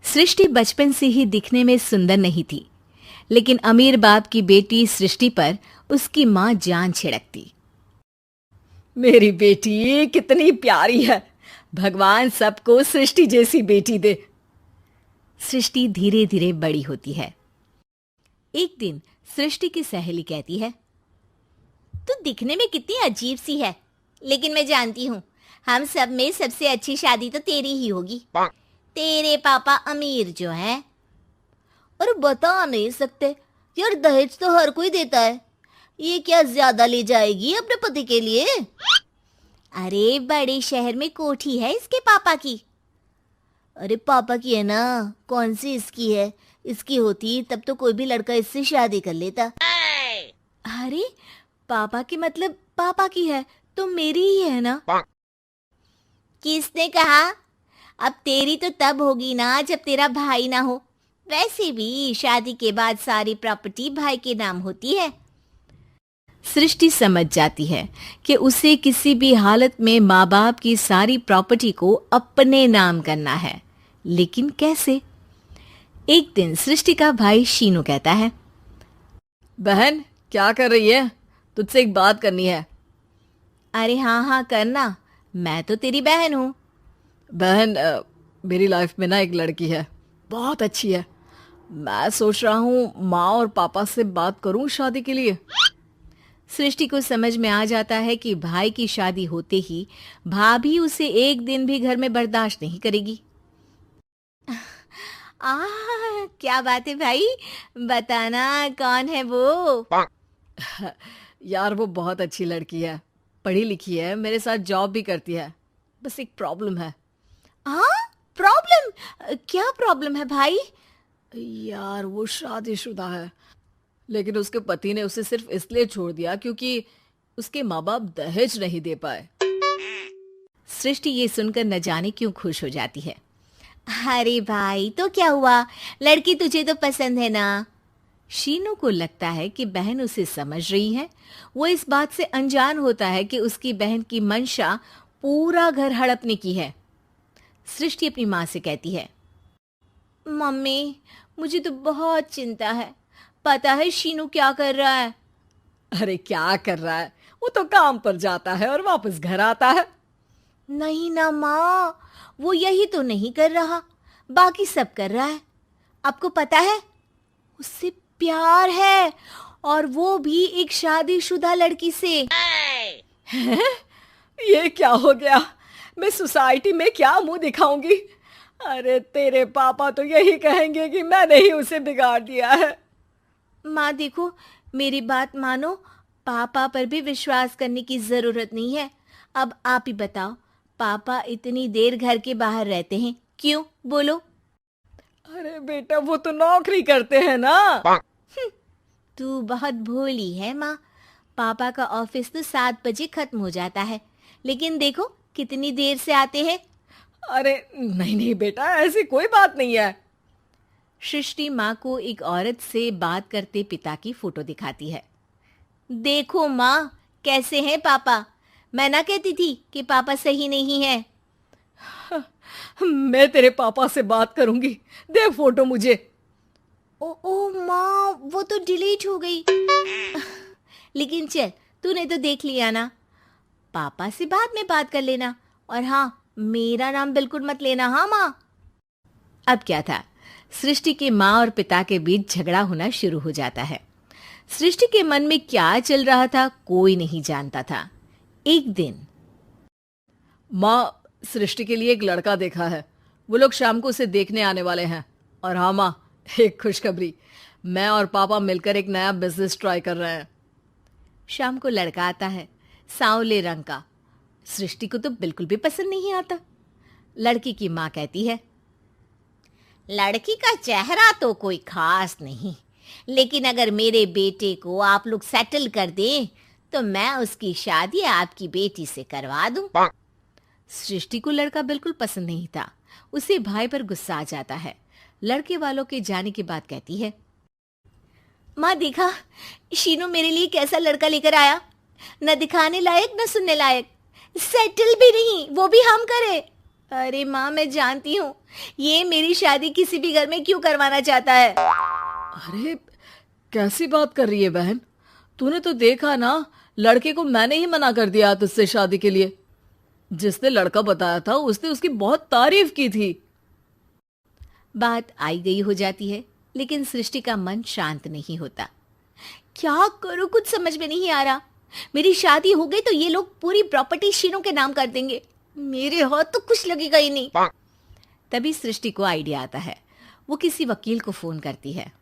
सृष्टि बचपन से ही दिखने में सुंदर नहीं थी, लेकिन अमीर बाप की बेटी सृष्टि पर उसकी माँ जान छिड़कती। मेरी बेटी कितनी प्यारी है, भगवान सबको सृष्टि जैसी बेटी दे। सृष्टि धीरे धीरे बड़ी होती है। एक दिन सृष्टि की सहेली कहती है, तू दिखने में कितनी अजीब सी है, लेकिन मैं जानती हूँ हम सब में सबसे अच्छी शादी तो तेरी ही होगी। तेरे पापा अमीर जो हैं। और बता नहीं सकते यार, दहेज तो हर कोई देता है, ये क्या ज्यादा ले जाएगी अपने पति के लिए? अरे बड़े शहर में कोठी है इसके पापा की। अरे पापा की है ना, कौन सी इसकी है? इसकी होती तब तो कोई भी लड़का इससे शादी कर लेता। अरे पापा की मतलब पापा की है तो मेरी ही है ना? किसने कहा? अब तेरी तो तब होगी ना जब तेरा भाई ना हो। वैसे भी शादी के बाद सारी प्रॉपर्टी भाई के नाम होती है। सृष्टि समझ जाती है कि उसे किसी भी हालत में माँ बाप की सारी प्रॉपर्टी को अपने नाम करना है, लेकिन कैसे? एक दिन सृष्टि का भाई शीनू कहता है, बहन क्या कर रही है? तुझसे एक बात करनी है। अरे हाँ हाँ करना, मैं तो तेरी बहन हूँ। बहन मेरी लाइफ में ना एक लड़की है, बहुत अच्छी है। मैं सोच रहा हूँ माँ और पापा से बात करूँ शादी के लिए। सृष्टि को समझ में आ जाता है कि भाई की शादी होते ही भाभी उसे एक दिन भी घर में बर्दाश्त नहीं करेगी। क्या बात है भाई, बताना कौन है वो? यार वो बहुत अच्छी लड़की है, पढ़ी लिखी है, मेरे साथ जॉब भी करती है। बस एक प्रॉब्लम है। प्रॉब्लम? क्या प्रॉब्लम है भाई? यार वो शादीशुदा है, लेकिन उसके पति ने उसे सिर्फ इसलिए छोड़ दिया क्योंकि उसके माँ बाप दहेज नहीं दे पाए। सृष्टि ये सुनकर न जाने क्यों खुश हो जाती है। अरे भाई तो क्या हुआ, लड़की तुझे तो पसंद है ना? शीनू को लगता है कि बहन उसे समझ रही है। वो इस बात से अनजान होता है कि उसकी बहन की मंशा पूरा घर हड़पने की है। सृष्टि अपनी माँ से कहती है, मम्मी मुझे तो बहुत चिंता है, पता है शीनू क्या कर रहा है? अरे क्या कर रहा है, वो तो काम पर जाता है और वापस घर आता है। नहीं ना माँ, वो यही तो नहीं कर रहा, बाकी सब कर रहा है। आपको पता है उससे प्यार है, और वो भी एक शादीशुदा लड़की से। ये क्या हो गया, मैं सोसाइटी में क्या मुंह दिखाऊंगी? अरे तेरे पापा तो यही कहेंगे कि मैंने ही उसे बिगाड़ दिया है। माँ देखो, मेरी बात मानो, पापा पर भी विश्वास करने की जरूरत नहीं है। अब आप ही बताओ, पापा इतनी देर घर के बाहर रहते हैं क्यों, बोलो? अरे बेटा वो तो नौकरी करते हैं ना। तू बहुत भोली है माँ, पापा का ऑफिस तो 7 बजे खत्म हो जाता है, लेकिन देखो कितनी देर से आते हैं। अरे नहीं नहीं बेटा, ऐसी कोई बात नहीं है। सृष्टि माँ को एक औरत से बात करते पिता की फोटो दिखाती है। देखो माँ कैसे हैं पापा, मैं ना कहती थी कि पापा सही नहीं है। मैं तेरे पापा से बात करूंगी, दे फोटो मुझे। ओ माँ, वो तो डिलीट हो गई। लेकिन चल, तूने तो देख लिया ना, पापा से बाद में बात कर लेना, और हाँ मेरा नाम बिल्कुल मत लेना। हाँ माँ। अब क्या था, सृष्टि के माँ और पिता के बीच झगड़ा होना शुरू हो जाता है। सृष्टि के मन में क्या चल रहा था कोई नहीं जानता था। एक दिन, माँ सृष्टि के लिए एक लड़का देखा है, वो लोग शाम को उसे देखने आने वाले हैं। और हाँ माँ, एक खुशखबरी, मैं और पापा मिलकर एक नया बिजनेस ट्राई कर रहे हैं। शाम को लड़का आता है, सांवले रंग का। सृष्टि को तो बिल्कुल भी पसंद नहीं आता। लड़की की माँ कहती है, लड़की का चेहरा तो कोई खास नहीं, लेकिन अगर मेरे बेटे को आप लोग सेटल कर दें तो मैं उसकी शादी आपकी बेटी से करवा दूं। सृष्टि को लड़का बिल्कुल पसंद नहीं था। उसे भाई पर गुस्सा आ जाता है। लड़के वालों के जाने के बाद कहती है, माँ देखा शीनू मेरे लिए कैसा लड़का लेकर आया, न दिखाने लायक न सुनने लायक, सेटल भी नहीं, वो भी हम करें। अरे माँ, मैं जानती हूँ ये मेरी शादी किसी भी घर में क्यों करवाना चाहता है। अरे कैसी बात कर रही है बहन? तूने तो देखा ना, लड़के को मैंने ही मना कर दिया तुझसे शादी के लिए। जिसने लड़का बताया था उसने उसकी बहुत तारीफ की थी। बात आई गई हो जाती है, लेकिन सृष्टि का मन शांत नहीं होता। क्या करूं, कुछ समझ में नहीं आ रहा। मेरी शादी हो गई तो ये लोग पूरी प्रॉपर्टी शीनू के नाम कर देंगे, मेरे हाथ तो कुछ लगेगा ही नहीं। तभी सृष्टि को आइडिया आता है। वो किसी वकील को फोन करती है।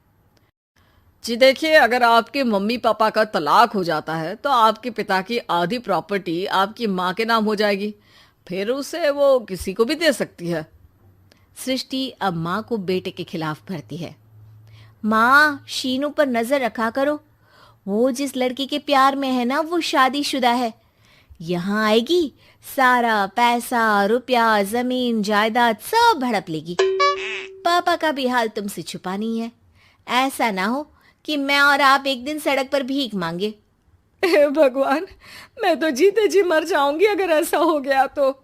जी देखिए, अगर आपके मम्मी पापा का तलाक हो जाता है तो आपके पिता की आधी प्रॉपर्टी आपकी माँ के नाम हो जाएगी, फिर उसे वो किसी को भी दे सकती है। सृष्टि अब माँ को बेटे के खिलाफ भरती है। माँ, शीनू पर नजर रखा करो, वो जिस लड़की के प्यार में है ना वो शादीशुदा है। यहाँ आएगी, सारा पैसा रुपया जमीन जायदाद सब हड़प लेगी। पापा का भी हाल तुमसे छुपा नहीं है। ऐसा ना हो कि मैं और आप एक दिन सड़क पर भीख मांगे। हे भगवान, मैं तो जीते जी मर जाऊंगी अगर ऐसा हो गया तो।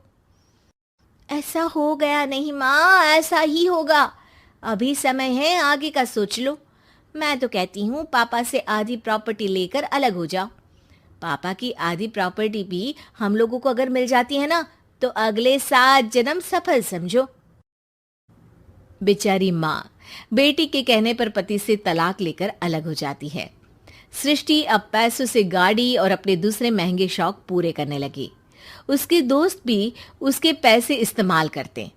ऐसा हो गया नहीं माँ, ऐसा ही होगा। अभी समय है, आगे का सोच लो। मैं तो कहती हूँ पापा से आधी प्रॉपर्टी लेकर अलग हो जाओ। पापा की आधी प्रॉपर्टी भी हम लोगों को अगर मिल जाती है ना तो अगले 7 जन्म सफल समझो। बेचारी माँ बेटी के कहने पर पति से तलाक लेकर अलग हो जाती है। सृष्टि अब पैसों से गाड़ी और अपने दूसरे महंगे शौक पूरे करने लगी। उसके दोस्त भी उसके पैसे इस्तेमाल करते।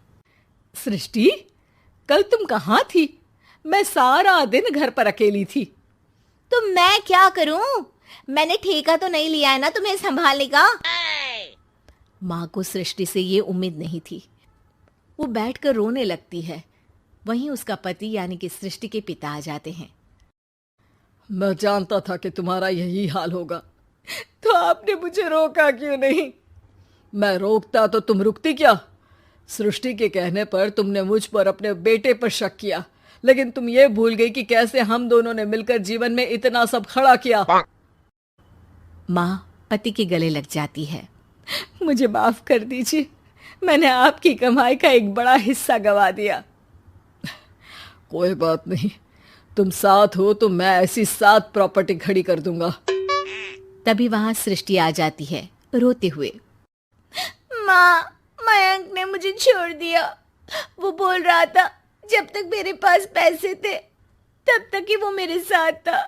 सृष्टि, कल तुम कहाँ थी? मैं सारा दिन घर पर अकेली थी। तो मैं क्या करूं? मैंने ठेका तो नहीं लिया है ना तुम्हें संभालने का। माँ को सृष्टि से ये उम्मीद नहीं थी। वो बैठकर रोने लगती है। वहीं उसका पति यानी कि सृष्टि के पिता आ जाते हैं। मैं जानता था कि तुम्हारा यही हाल होगा, तो आपने मुझे रोका क्यों नहीं? मैं रोकता तो तुम रुकती क्या? सृष्टि के कहने पर तुमने मुझ पर अपने बेटे पर शक किया, लेकिन तुम ये भूल गई कि कैसे हम दोनों ने मिलकर जीवन में इतना सब खड़ा किया। माँ पति के गले लग जाती है। मुझे माफ कर दीजिए, मैंने आपकी कमाई का एक बड़ा हिस्सा गवा दिया। कोई बात नहीं, तुम साथ हो तो मैं ऐसी 7 प्रॉपर्टी खड़ी कर दूंगा। तभी वहां सृष्टि आ जाती है रोते हुए। माँ, मयंक ने मुझे छोड़ दिया। वो बोल रहा था जब तक मेरे पास पैसे थे तब तक ही वो मेरे साथ था,